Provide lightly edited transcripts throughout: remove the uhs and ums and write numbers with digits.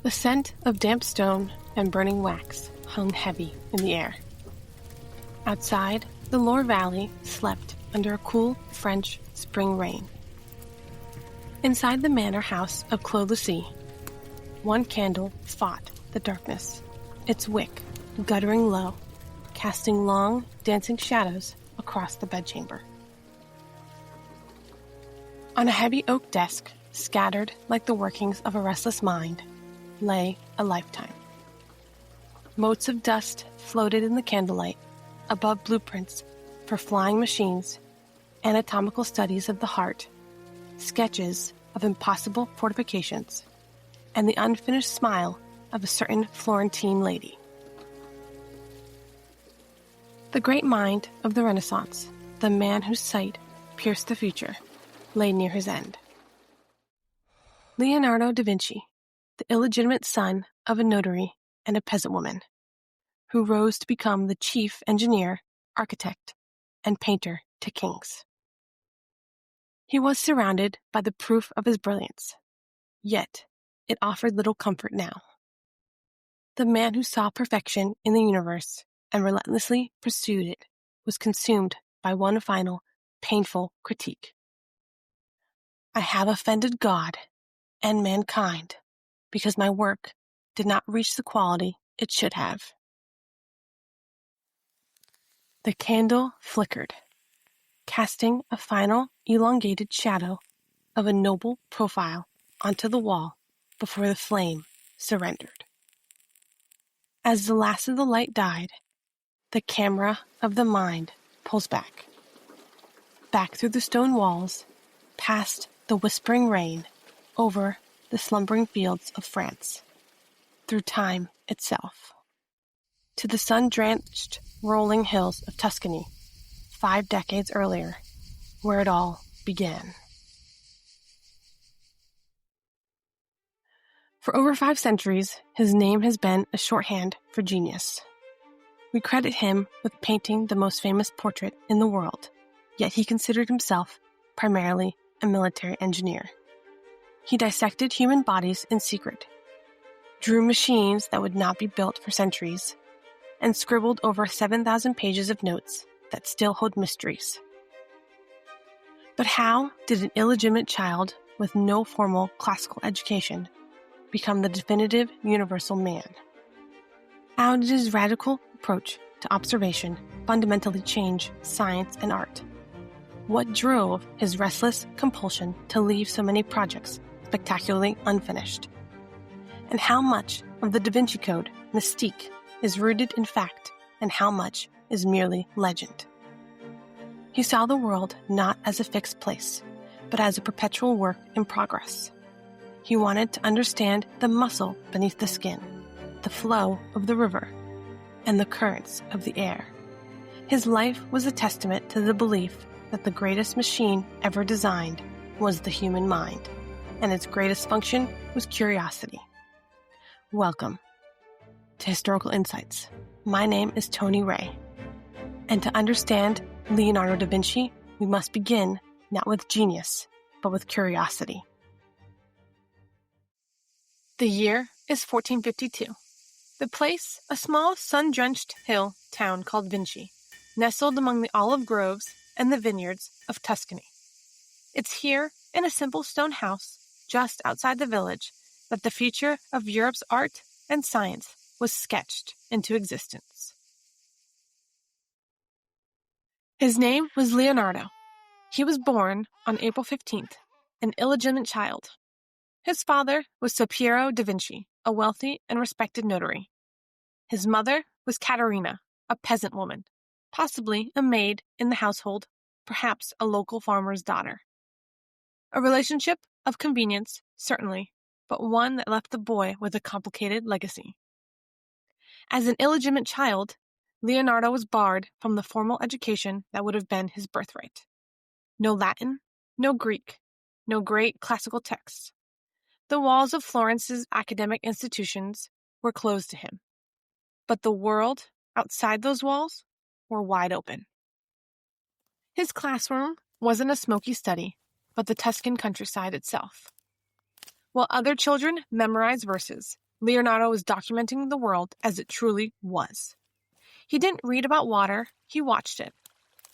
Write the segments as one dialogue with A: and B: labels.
A: The scent of damp stone and burning wax hung heavy in the air. Outside, the Loire Valley slept under a cool French spring rain. Inside the manor house of Clos-le-Sea, one candle fought the darkness, its wick guttering low, casting long, dancing shadows across the bedchamber. On a heavy oak desk, scattered like the workings of a restless mind, lay a lifetime. Motes of dust floated in the candlelight above blueprints for flying machines, anatomical studies of the heart, sketches of impossible fortifications, and the unfinished smile of a certain Florentine lady. The great mind of the Renaissance, the man whose sight pierced the future, lay near his end. Leonardo da Vinci, the illegitimate son of a notary and a peasant woman, who rose to become the chief engineer, architect, and painter to kings. He was surrounded by the proof of his brilliance, yet it offered little comfort now. The man who saw perfection in the universe and relentlessly pursued it was consumed by one final, painful critique. I have offended God and mankind because my work did not reach the quality it should have. The candle flickered, casting a final elongated shadow of a noble profile onto the wall before the flame surrendered. As the last of the light died, the camera of the mind pulls back through the stone walls, past the whispering rain, over the slumbering fields of France, through time itself, to the sun-drenched rolling hills of Tuscany 5 decades earlier, where it all began. For over 5 centuries, his name has been a shorthand for genius. We credit him with painting the most famous portrait in the world, yet he considered himself primarily a military engineer. He dissected human bodies in secret, drew machines that would not be built for centuries, and scribbled over 7,000 pages of notes that still hold mysteries. But how did an illegitimate child with no formal classical education become the definitive universal man? How did his radical approach to observation fundamentally change science and art? What drove his restless compulsion to leave so many projects spectacularly unfinished? And how much of the Da Vinci Code mystique is rooted in fact, and how much is merely legend? He saw the world not as a fixed place, but as a perpetual work in progress. He wanted to understand the muscle beneath the skin, the flow of the river, and the currents of the air. His life was a testament to the belief that the greatest machine ever designed was the human mind, and its greatest function was curiosity. Welcome to Historical Insights. My name is Tony Ray, and to understand Leonardo da Vinci, we must begin not with genius, but with curiosity. The year is 1452. The place, a small sun-drenched hill town called Vinci, nestled among the olive groves and the vineyards of Tuscany. It's here, in a simple stone house just outside the village, that the future of Europe's art and science was sketched into existence. His name was Leonardo. He was born on April 15th, an illegitimate child. His father was Piero da Vinci, a wealthy and respected notary. His mother was Caterina, a peasant woman, possibly a maid in the household, perhaps a local farmer's daughter. A relationship of convenience, certainly, but one that left the boy with a complicated legacy. As an illegitimate child, Leonardo was barred from the formal education that would have been his birthright. No Latin, no Greek, no great classical texts. The walls of Florence's academic institutions were closed to him, but the world outside those walls were wide open. His classroom wasn't a smoky study, but the Tuscan countryside itself. While other children memorized verses, Leonardo was documenting the world as it truly was. He didn't read about water, he watched it.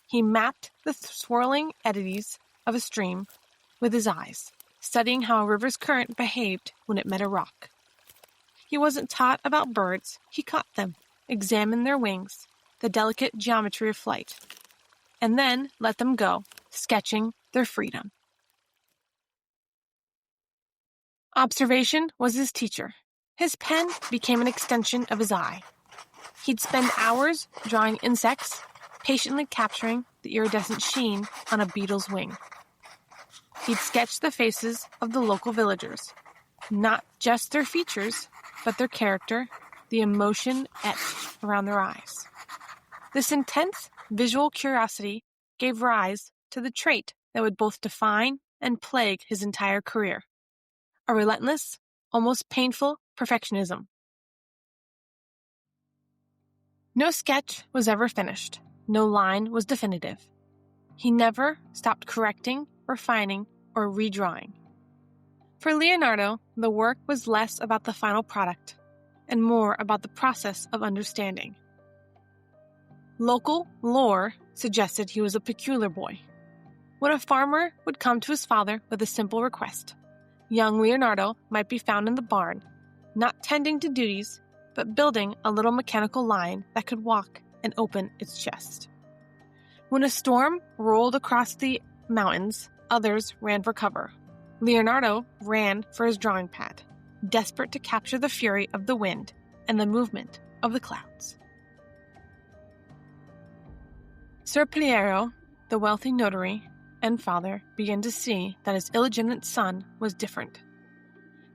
A: He mapped the swirling eddies of a stream with his eyes, studying how a river's current behaved when it met a rock. He wasn't taught about birds, he caught them, examined their wings, the delicate geometry of flight, and then let them go, sketching their freedom. Observation was his teacher. His pen became an extension of his eye. He'd spend hours drawing insects, patiently capturing the iridescent sheen on a beetle's wing. He'd sketch the faces of the local villagers, not just their features, but their character, the emotion etched around their eyes. This intense visual curiosity gave rise to the trait that would both define and plague his entire career: a relentless, almost painful perfectionism. No sketch was ever finished. No line was definitive. He never stopped correcting, refining, or redrawing. For Leonardo, the work was less about the final product and more about the process of understanding. Local lore suggested he was a peculiar boy. When a farmer would come to his father with a simple request, young Leonardo might be found in the barn, not tending to duties, but building a little mechanical line that could walk and open its chest. When a storm rolled across the mountains, others ran for cover. Leonardo ran for his drawing pad, desperate to capture the fury of the wind and the movement of the clouds. Ser Piero, the wealthy notary and father, began to see that his illegitimate son was different.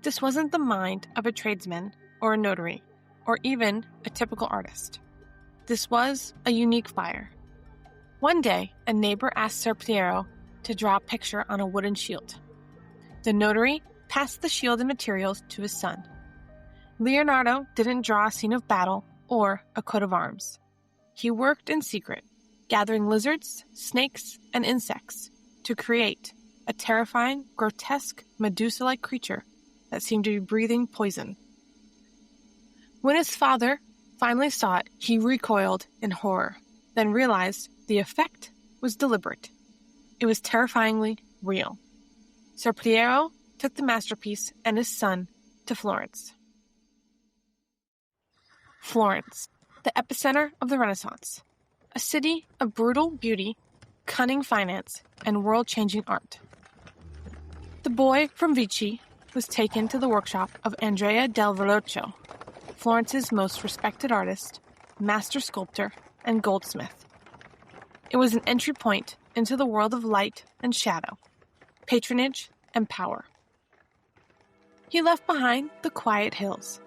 A: This wasn't the mind of a tradesman or a notary, or even a typical artist. This was a unique fire. One day, a neighbor asked Ser Piero to draw a picture on a wooden shield. The notary passed the shield and materials to his son. Leonardo didn't draw a scene of battle or a coat of arms. He worked in secret, gathering lizards, snakes, and insects to create a terrifying, grotesque, Medusa-like creature that seemed to be breathing poison. When his father finally saw it, he recoiled in horror, then realized the effect was deliberate. It was terrifyingly real. Ser Piero took the masterpiece and his son to Florence. Florence, the epicenter of the Renaissance, a city of brutal beauty, cunning finance, and world-changing art. The boy from Vinci was taken to the workshop of Andrea del Verrocchio, Florence's most respected artist, master sculptor, and goldsmith. It was an entry point into the world of light and shadow, patronage and power. He left behind the quiet hills,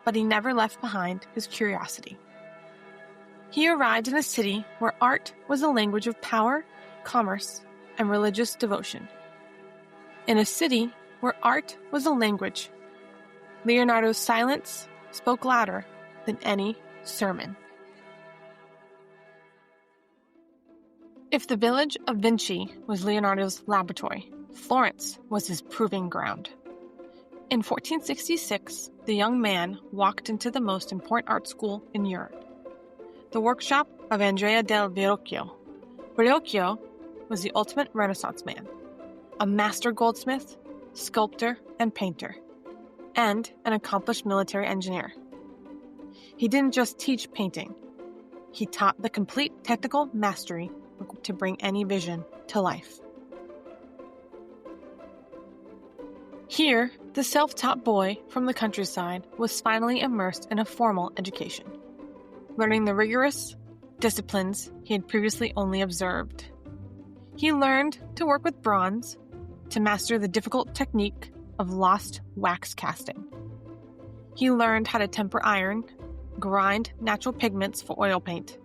A: but he never left behind his curiosity. He arrived in a city where art was a language of power, commerce, and religious devotion. In a city where art was a language, Leonardo's silence spoke louder than any sermon. If the village of Vinci was Leonardo's laboratory, Florence was his proving ground. In 1466, the young man walked into the most important art school in Europe, the workshop of Andrea del Verrocchio. Verrocchio was the ultimate Renaissance man, a master goldsmith, sculptor, and painter, and an accomplished military engineer. He didn't just teach painting. He taught the complete technical mastery to bring any vision to life. Here, the self-taught boy from the countryside was finally immersed in a formal education, learning the rigorous disciplines he had previously only observed. He learned to work with bronze, to master the difficult technique of lost wax casting. He learned how to temper iron, grind natural pigments for oil paint,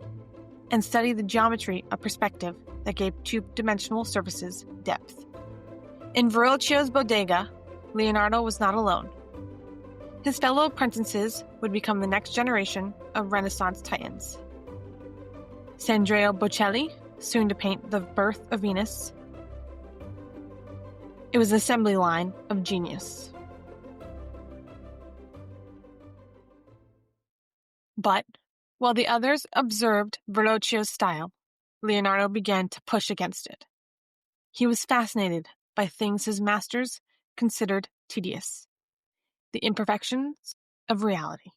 A: and study the geometry of perspective that gave two-dimensional surfaces depth. In Verrocchio's bodega, Leonardo was not alone. His fellow apprentices would become the next generation of Renaissance titans. Sandro Botticelli, soon to paint the birth of Venus. It was an assembly line of genius. But while the others observed Verrocchio's style, Leonardo began to push against it. He was fascinated by things his masters considered tedious, the imperfections of reality.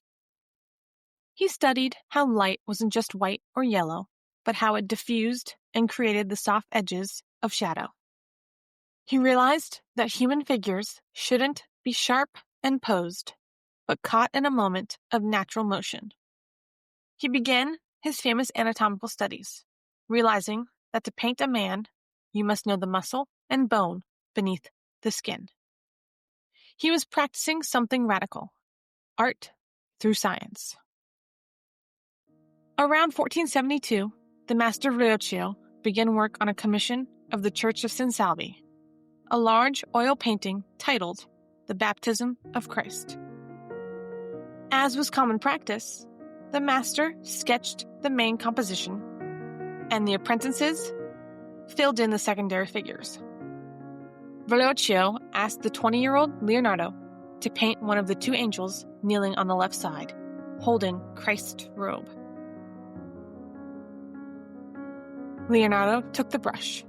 A: He studied how light wasn't just white or yellow, but how it diffused and created the soft edges of shadow. He realized that human figures shouldn't be sharp and posed, but caught in a moment of natural motion. He began his famous anatomical studies, realizing that to paint a man, you must know the muscle and bone beneath the skin. He was practicing something radical, art through science. Around 1472, the master Verrocchio began work on a commission of the Church of San Salvi, a large oil painting titled The Baptism of Christ. As was common practice, the master sketched the main composition, and the apprentices filled in the secondary figures. Verrocchio asked the 20-year-old Leonardo to paint one of the two angels kneeling on the left side, holding Christ's robe. Leonardo took the brush.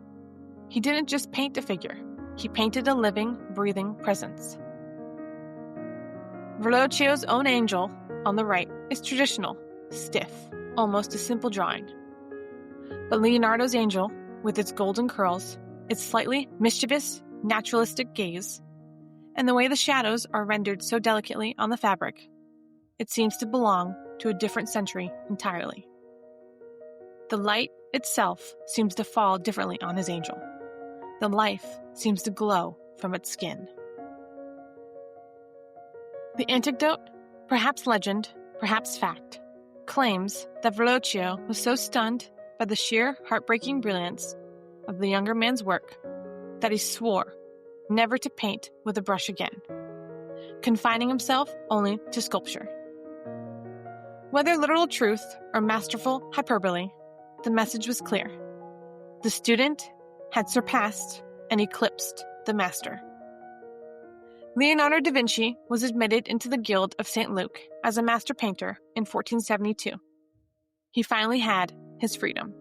A: He didn't just paint a figure, he painted a living, breathing presence. Verrocchio's own angel, on the right, is traditional, stiff, almost a simple drawing. But Leonardo's angel, with its golden curls, its slightly mischievous, naturalistic gaze, and the way the shadows are rendered so delicately on the fabric, it seems to belong to a different century entirely. The light itself seems to fall differently on his angel. The life seems to glow from its skin. The anecdote, perhaps legend, perhaps fact, claims that Verrocchio was so stunned by the sheer heartbreaking brilliance of the younger man's work that he swore never to paint with a brush again, confining himself only to sculpture. Whether literal truth or masterful hyperbole, the message was clear. The student had surpassed and eclipsed the master. Leonardo da Vinci was admitted into the Guild of St. Luke as a master painter in 1472. He finally had his freedom.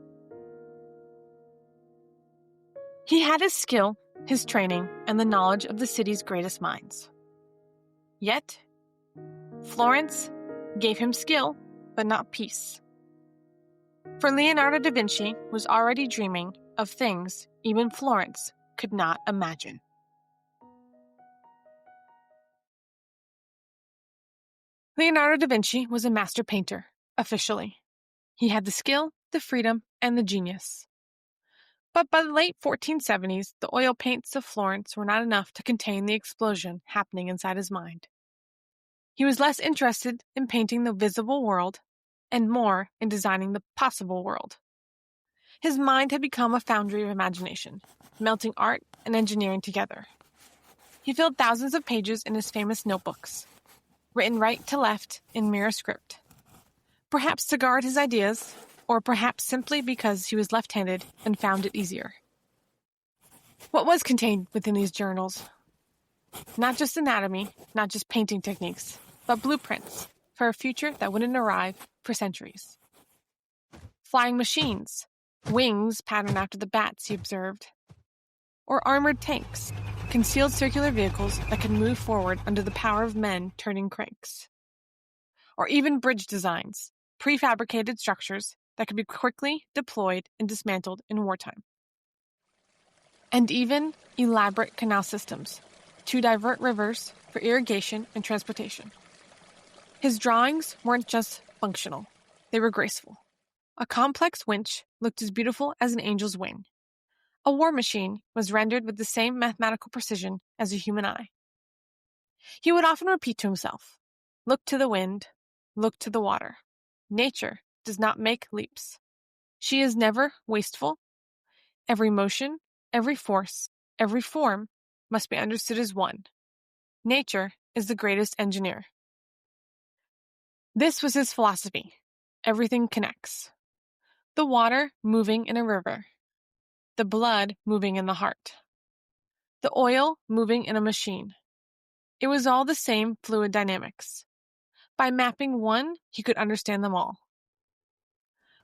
A: He had his skill, his training, and the knowledge of the city's greatest minds. Yet, Florence gave him skill, but not peace. For Leonardo da Vinci was already dreaming of things even Florence could not imagine. Leonardo da Vinci was a master painter, officially. He had the skill, the freedom, and the genius. But by the late 1470s, the oil paints of Florence were not enough to contain the explosion happening inside his mind. He was less interested in painting the visible world and more in designing the possible world. His mind had become a foundry of imagination, melting art and engineering together. He filled thousands of pages in his famous notebooks, written right to left in mirror script. Perhaps to guard his ideas, or perhaps simply because he was left-handed and found it easier. What was contained within these journals? Not just anatomy, not just painting techniques, but blueprints for a future that wouldn't arrive for centuries. Flying machines, wings patterned after the bats he observed, or armored tanks, concealed circular vehicles that could move forward under the power of men turning cranks. Or even bridge designs, prefabricated structures that could be quickly deployed and dismantled in wartime. And even elaborate canal systems to divert rivers for irrigation and transportation. His drawings weren't just functional, they were graceful. A complex winch looked as beautiful as an angel's wing. A war machine was rendered with the same mathematical precision as a human eye. He would often repeat to himself, "Look to the wind, look to the water. Nature does not make leaps. She is never wasteful. Every motion, every force, every form must be understood as one. Nature is the greatest engineer." This was his philosophy. Everything connects. The water moving in a river. The blood moving in the heart. The oil moving in a machine. It was all the same fluid dynamics. By mapping one, he could understand them all.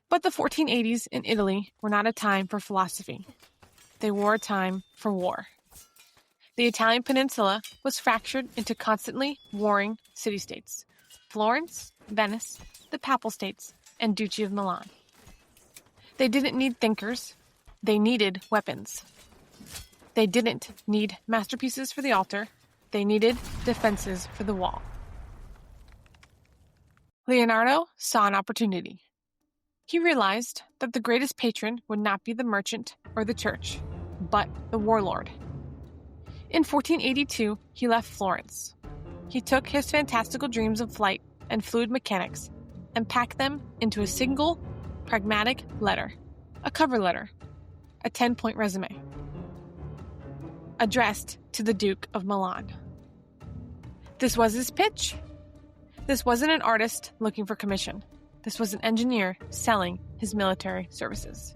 A: But the 1480s in Italy were not a time for philosophy. They were a time for war. The Italian peninsula was fractured into constantly warring city-states: Florence, Venice, the Papal States, and Duchy of Milan. They didn't need thinkers. They needed weapons. They didn't need masterpieces for the altar. They needed defenses for the wall. Leonardo saw an opportunity. He realized that the greatest patron would not be the merchant or the church, but the warlord. In 1482, he left Florence. He took his fantastical dreams of flight and fluid mechanics and packed them into a single, pragmatic letter, a cover letter, a 10-point resume, addressed to the Duke of Milan. This was his pitch. This wasn't an artist looking for commission. This was an engineer selling his military services.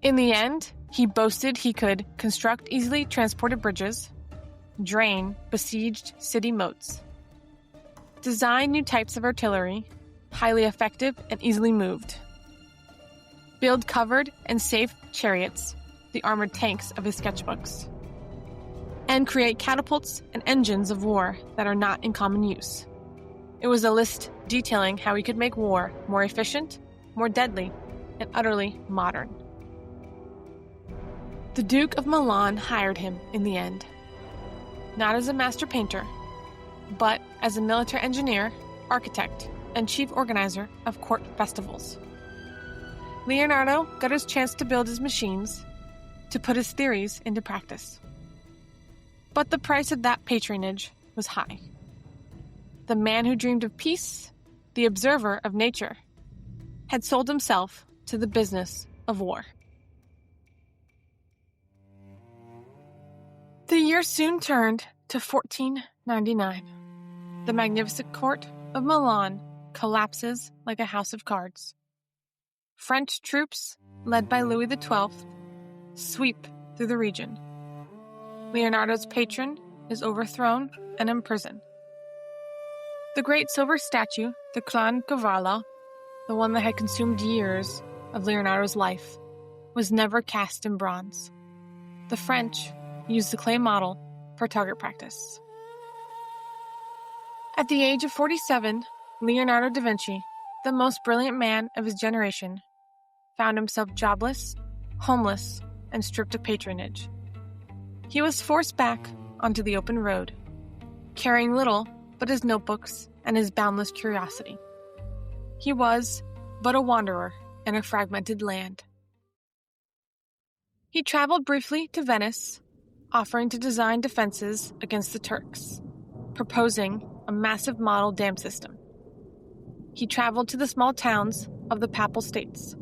A: In the end, he boasted he could construct easily transported bridges, drain besieged city moats, design new types of artillery, highly effective and easily moved, build covered and safe chariots, the armored tanks of his sketchbooks, and create catapults and engines of war that are not in common use. It was a list detailing how he could make war more efficient, more deadly, and utterly modern. The Duke of Milan hired him in the end, not as a master painter, but as a military engineer, architect, and chief organizer of court festivals. Leonardo got his chance to build his machines, to put his theories into practice. But the price of that patronage was high. The man who dreamed of peace, the observer of nature, had sold himself to the business of war. The year soon turned to 1499. The magnificent court of Milan collapses like a house of cards. French troops, led by Louis XII, sweep through the region. Leonardo's patron is overthrown and imprisoned. The great silver statue, the Gran Cavallo, the one that had consumed years of Leonardo's life, was never cast in bronze. The French used the clay model for target practice. At the age of 47, Leonardo da Vinci, the most brilliant man of his generation, found himself jobless, homeless, and stripped of patronage. He was forced back onto the open road, carrying little but his notebooks and his boundless curiosity. He was but a wanderer in a fragmented land. He traveled briefly to Venice, offering to design defenses against the Turks, proposing a massive model dam system. He traveled to the small towns of the Papal States,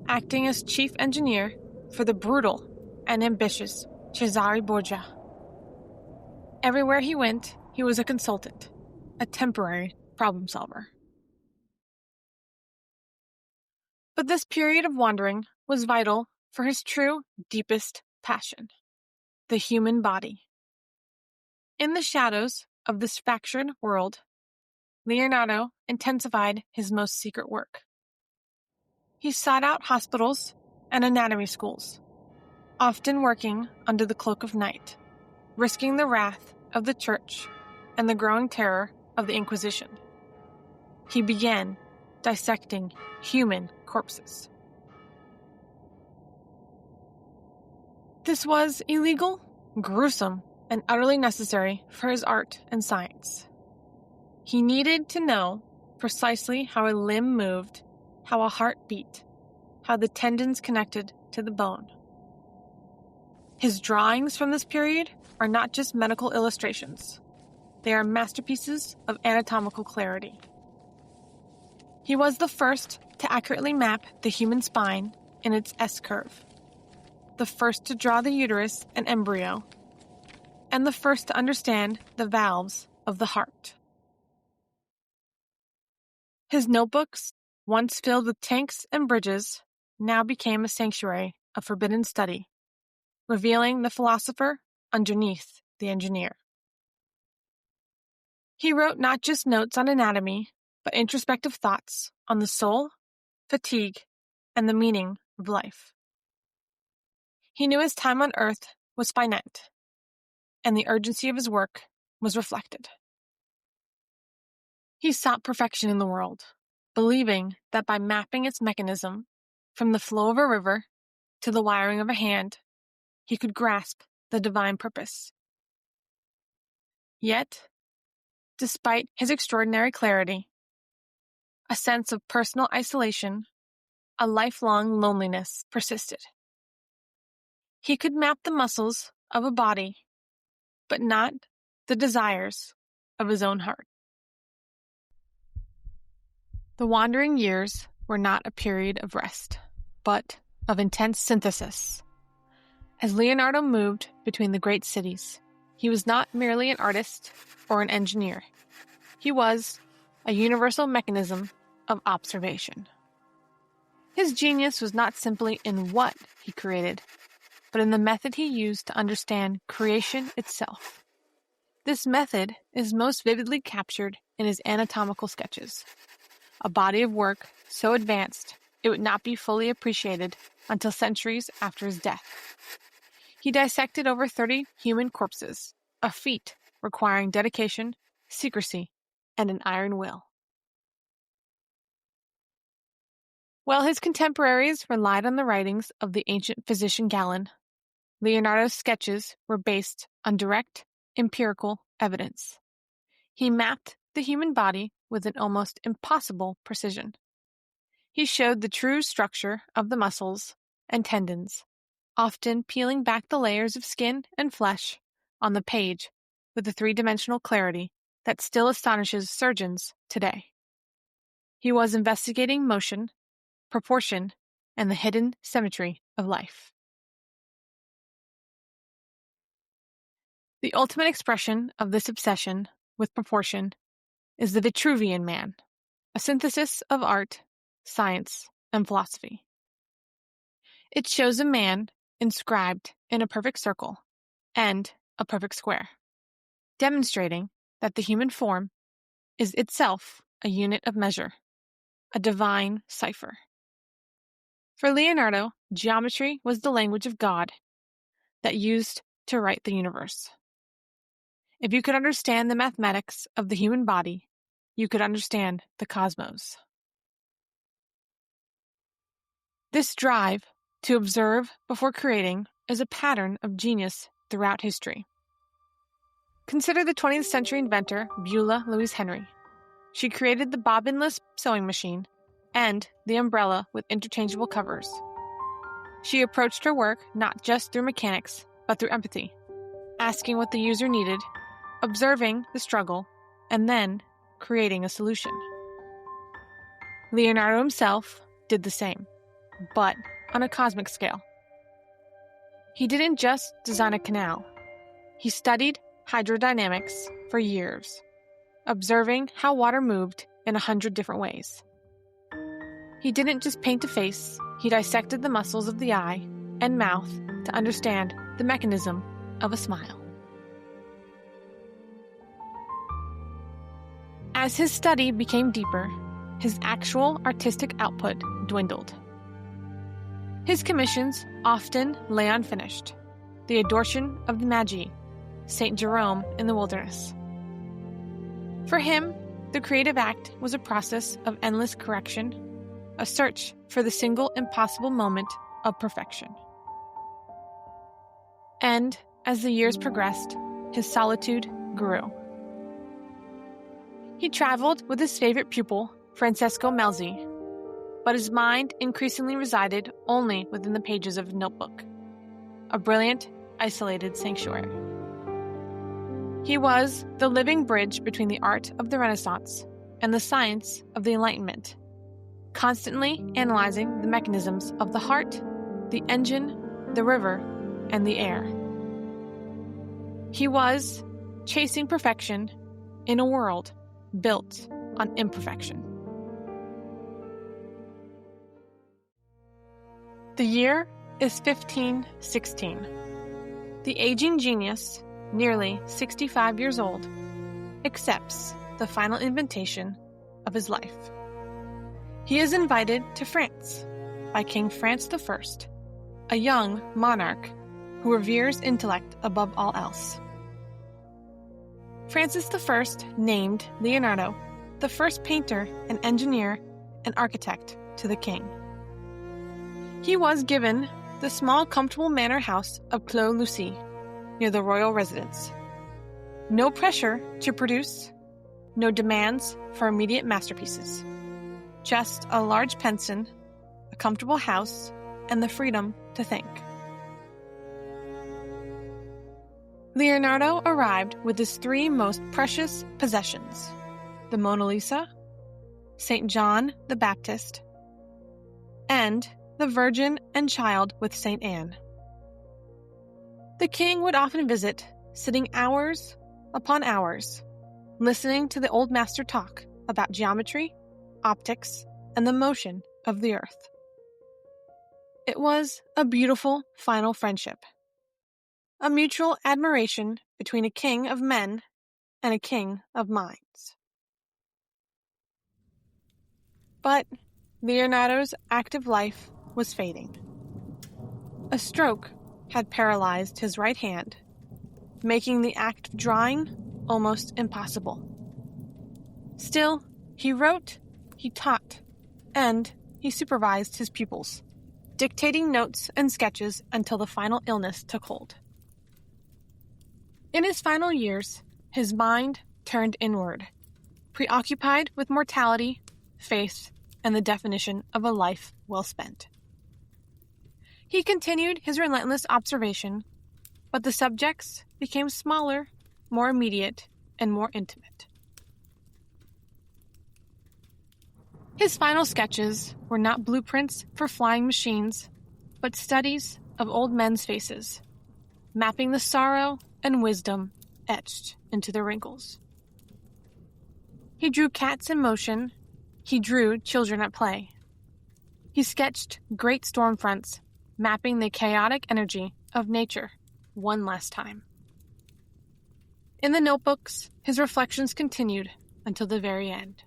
A: acting as chief engineer for the brutal and ambitious Cesare Borgia. Everywhere he went, he was a consultant, a temporary problem solver. But this period of wandering was vital for his true, deepest passion: the human body. In the shadows of this fractured world, Leonardo intensified his most secret work. He sought out hospitals and anatomy schools, often working under the cloak of night, risking the wrath of the Church and the growing terror of the Inquisition. He began dissecting human corpses. This was illegal, gruesome, and utterly necessary for his art and science. He needed to know precisely how a limb moved, how a heart beat, how the tendons connected to the bone. His drawings from this period are not just medical illustrations. They are masterpieces of anatomical clarity. He was the first to accurately map the human spine in its S-curve, the first to draw the uterus and embryo, and the first to understand the valves of the heart. His notebooks, once filled with tanks and bridges, now became a sanctuary of forbidden study, revealing the philosopher underneath the engineer. He wrote not just notes on anatomy, but introspective thoughts on the soul, fatigue, and the meaning of life. He knew his time on earth was finite, and the urgency of his work was reflected. He sought perfection in the world, believing that by mapping its mechanism from the flow of a river to the wiring of a hand, he could grasp the divine purpose. Yet, despite his extraordinary clarity, a sense of personal isolation, a lifelong loneliness persisted. He could map the muscles of a body, but not the desires of his own heart. The wandering years were not a period of rest, but of intense synthesis. As Leonardo moved between the great cities, he was not merely an artist or an engineer. He was a universal mechanism of observation. His genius was not simply in what he created, but in the method he used to understand creation itself. This method is most vividly captured in his anatomical sketches, a body of work so advanced it would not be fully appreciated until centuries after his death. He dissected over 30 human corpses, a feat requiring dedication, secrecy, and an iron will. While his contemporaries relied on the writings of the ancient physician Galen, Leonardo's sketches were based on direct, empirical evidence. He mapped the human body with an almost impossible precision. He showed the true structure of the muscles and tendons, often peeling back the layers of skin and flesh on the page with a three-dimensional clarity that still astonishes surgeons today. He was investigating motion, proportion, and the hidden symmetry of life. The ultimate expression of this obsession with proportion is the Vitruvian Man, a synthesis of art, science, and philosophy. It shows a man inscribed in a perfect circle and a perfect square, demonstrating that the human form is itself a unit of measure, a divine cipher. For Leonardo, geometry was the language of God that used to write the universe. If you could understand the mathematics of the human body, you could understand the cosmos. This drive to observe before creating is a pattern of genius throughout history. Consider the 20th century inventor Beulah Louise Henry. She created the bobbinless sewing machine and the umbrella with interchangeable covers. She approached her work not just through mechanics, but through empathy, asking what the user needed, observing the struggle, and then creating a solution. Leonardo himself did the same, but on a cosmic scale. He didn't just design a canal. He studied hydrodynamics for years, observing how water moved in 100 different ways. He didn't just paint a face, he dissected the muscles of the eye and mouth to understand the mechanism of a smile. As his study became deeper, his actual artistic output dwindled. His commissions often lay unfinished. The Adoration of the Magi, St. Jerome in the Wilderness. For him, the creative act was a process of endless correction, a search for the single impossible moment of perfection. And as the years progressed, his solitude grew. He traveled with his favorite pupil, Francesco Melzi, but his mind increasingly resided only within the pages of a notebook, a brilliant, isolated sanctuary. He was the living bridge between the art of the Renaissance and the science of the Enlightenment, constantly analyzing the mechanisms of the heart, the engine, the river, and the air. He was chasing perfection in a world built on imperfection. The year is 1516. The aging genius, nearly 65 years old, accepts the final invitation of his life. He is invited to France by King Francis I, a young monarch who reveres intellect above all else. Francis I named Leonardo the first painter and engineer and architect to the king. He was given the small, comfortable manor house of Clos-Lucy near the royal residence. No pressure to produce, no demands for immediate masterpieces. Just a large pension, a comfortable house, and the freedom to think. Leonardo arrived with his three most precious possessions: the Mona Lisa, St. John the Baptist, and the Virgin and Child with St. Anne. The king would often visit, sitting hours upon hours, listening to the old master talk about geometry, optics, and the motion of the earth. It was a beautiful final friendship, a mutual admiration between a king of men and a king of minds. But Leonardo's active life was fading. A stroke had paralyzed his right hand, making the act of drawing almost impossible. Still, he wrote, he taught, and he supervised his pupils, dictating notes and sketches until the final illness took hold. In his final years, his mind turned inward, preoccupied with mortality, faith, and the definition of a life well spent. He continued his relentless observation, but the subjects became smaller, more immediate, and more intimate. His final sketches were not blueprints for flying machines, but studies of old men's faces, mapping the sorrow and wisdom etched into the wrinkles. He drew cats in motion. He drew children at play. He sketched great storm fronts, mapping the chaotic energy of nature one last time. In the notebooks, his reflections continued until the very end.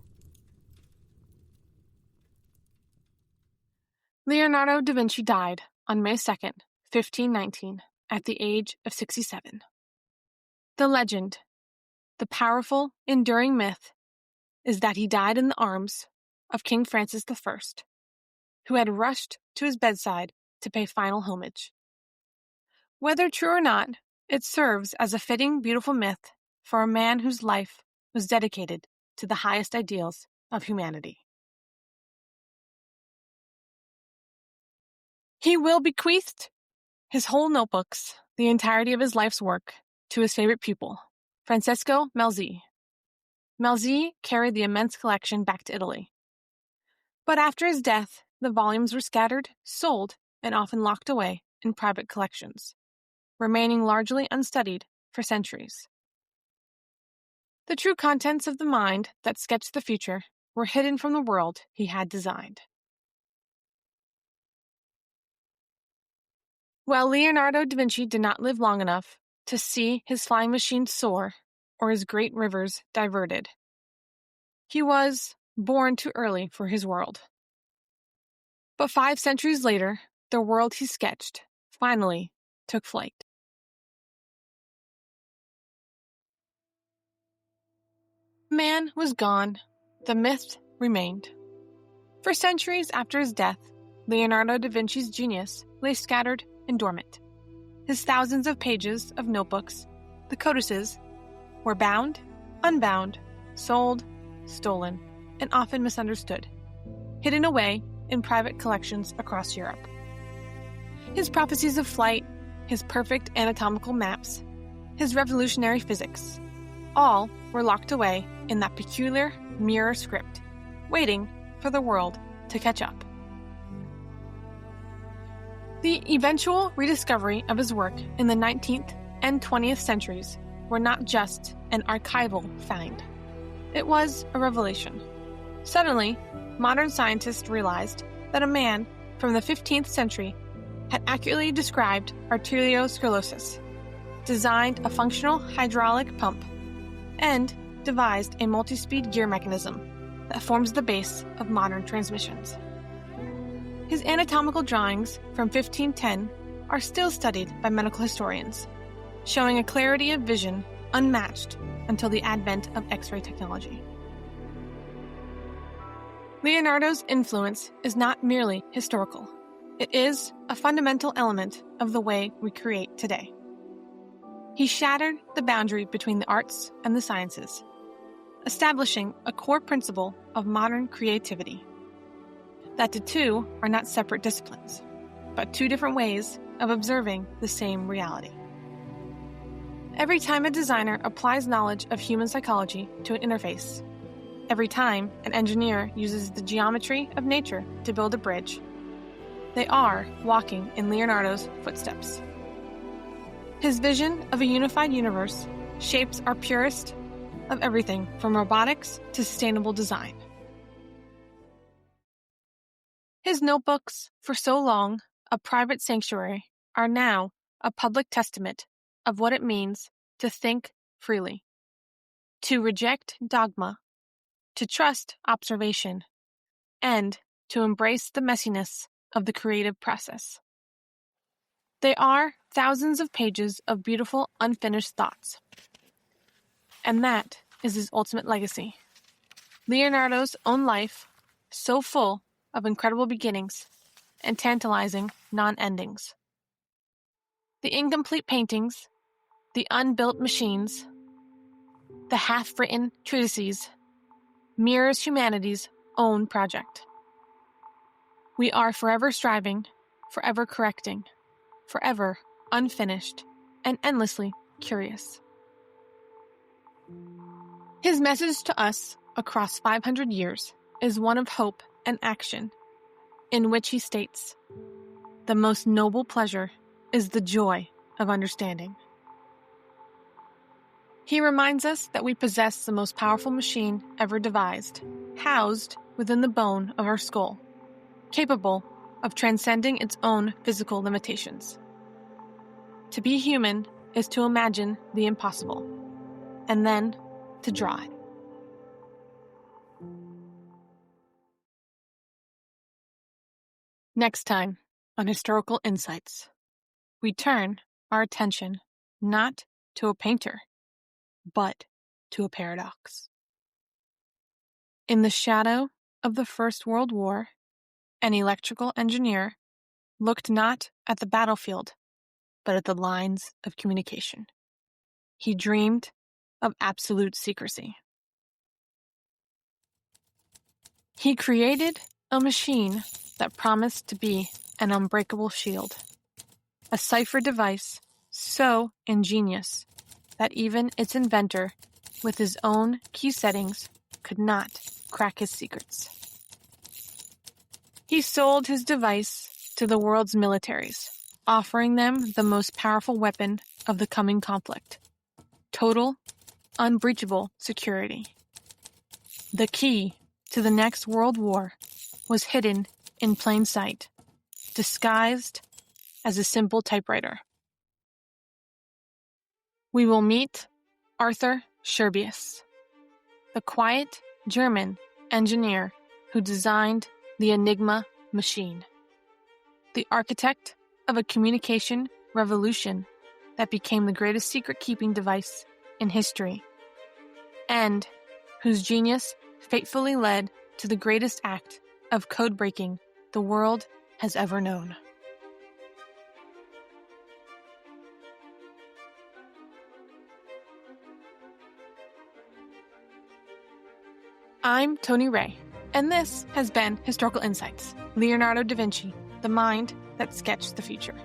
A: Leonardo da Vinci died on May 2nd, 1519, at the age of 67. The legend, the powerful, enduring myth, is that he died in the arms of King Francis I, who had rushed to his bedside to pay final homage. Whether true or not, it serves as a fitting, beautiful myth for a man whose life was dedicated to the highest ideals of humanity. He will bequeath his whole notebooks, the entirety of his life's work, to his favorite pupil, Francesco Melzi. Melzi carried the immense collection back to Italy. But after his death, the volumes were scattered, sold, and often locked away in private collections, remaining largely unstudied for centuries. The true contents of the mind that sketched the future were hidden from the world he had designed. While Leonardo da Vinci did not live long enough to see his flying machines soar or his great rivers diverted, he was born too early for his world. But 5 centuries later, the world he sketched finally took flight. Man was gone. The myth remained. For centuries after his death, Leonardo da Vinci's genius lay scattered and dormant. His thousands of pages of notebooks, the codices, were bound, unbound, sold, stolen, and often misunderstood, hidden away in private collections across Europe. His prophecies of flight, his perfect anatomical maps, his revolutionary physics, all were locked away in that peculiar mirror script, waiting for the world to catch up. The eventual rediscovery of his work in the 19th and 20th centuries were not just an archival find. It was a revelation. Suddenly, modern scientists realized that a man from the 15th century had accurately described arteriosclerosis, designed a functional hydraulic pump, and devised a multi-speed gear mechanism that forms the base of modern transmissions. His anatomical drawings from 1510 are still studied by medical historians, showing a clarity of vision unmatched until the advent of X-ray technology. Leonardo's influence is not merely historical. It is a fundamental element of the way we create today. He shattered the boundary between the arts and the sciences, establishing a core principle of modern creativity, that the two are not separate disciplines, but two different ways of observing the same reality. Every time a designer applies knowledge of human psychology to an interface, every time an engineer uses the geometry of nature to build a bridge, they are walking in Leonardo's footsteps. His vision of a unified universe shapes our purest of everything from robotics to sustainable design. His notebooks, for so long a private sanctuary, are now a public testament of what it means to think freely, to reject dogma, to trust observation, and to embrace the messiness of the creative process. They are thousands of pages of beautiful, unfinished thoughts. And that is his ultimate legacy. Leonardo's own life, so full of incredible beginnings and tantalizing non-endings. The incomplete paintings, the unbuilt machines, the half-written treatises, mirrors humanity's own project. We are forever striving, forever correcting, forever unfinished, and endlessly curious. His message to us across 500 years is one of hope and action, in which he states, "The most noble pleasure is the joy of understanding." He reminds us that we possess the most powerful machine ever devised, housed within the bone of our skull, capable of transcending its own physical limitations. To be human is to imagine the impossible, and then to draw it. Next time on Historical Insights, we turn our attention not to a painter, but to a paradox. In the shadow of the First World War, an electrical engineer looked not at the battlefield, but at the lines of communication. He dreamed of absolute secrecy. He created a machine that promised to be an unbreakable shield, a cipher device so ingenious that even its inventor, with his own key settings, could not crack his secrets. He sold his device to the world's militaries, offering them the most powerful weapon of the coming conflict: total, unbreachable security. The key to the next world war was hidden in plain sight, disguised as a simple typewriter. We will meet Arthur Scherbius, the quiet German engineer who designed the Enigma machine, the architect of a communication revolution that became the greatest secret-keeping device in history, and whose genius fatefully led to the greatest act of code-breaking the world has ever known. I'm Tony Ray, and this has been Historical Insights, Leonardo da Vinci, the mind that sketched the future.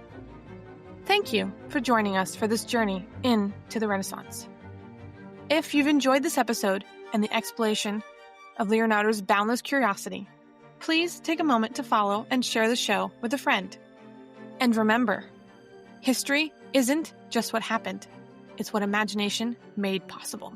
A: Thank you for joining us for this journey into the Renaissance. If you've enjoyed this episode and the exploration of Leonardo's boundless curiosity, please take a moment to follow and share the show with a friend. And remember, history isn't just what happened, it's what imagination made possible.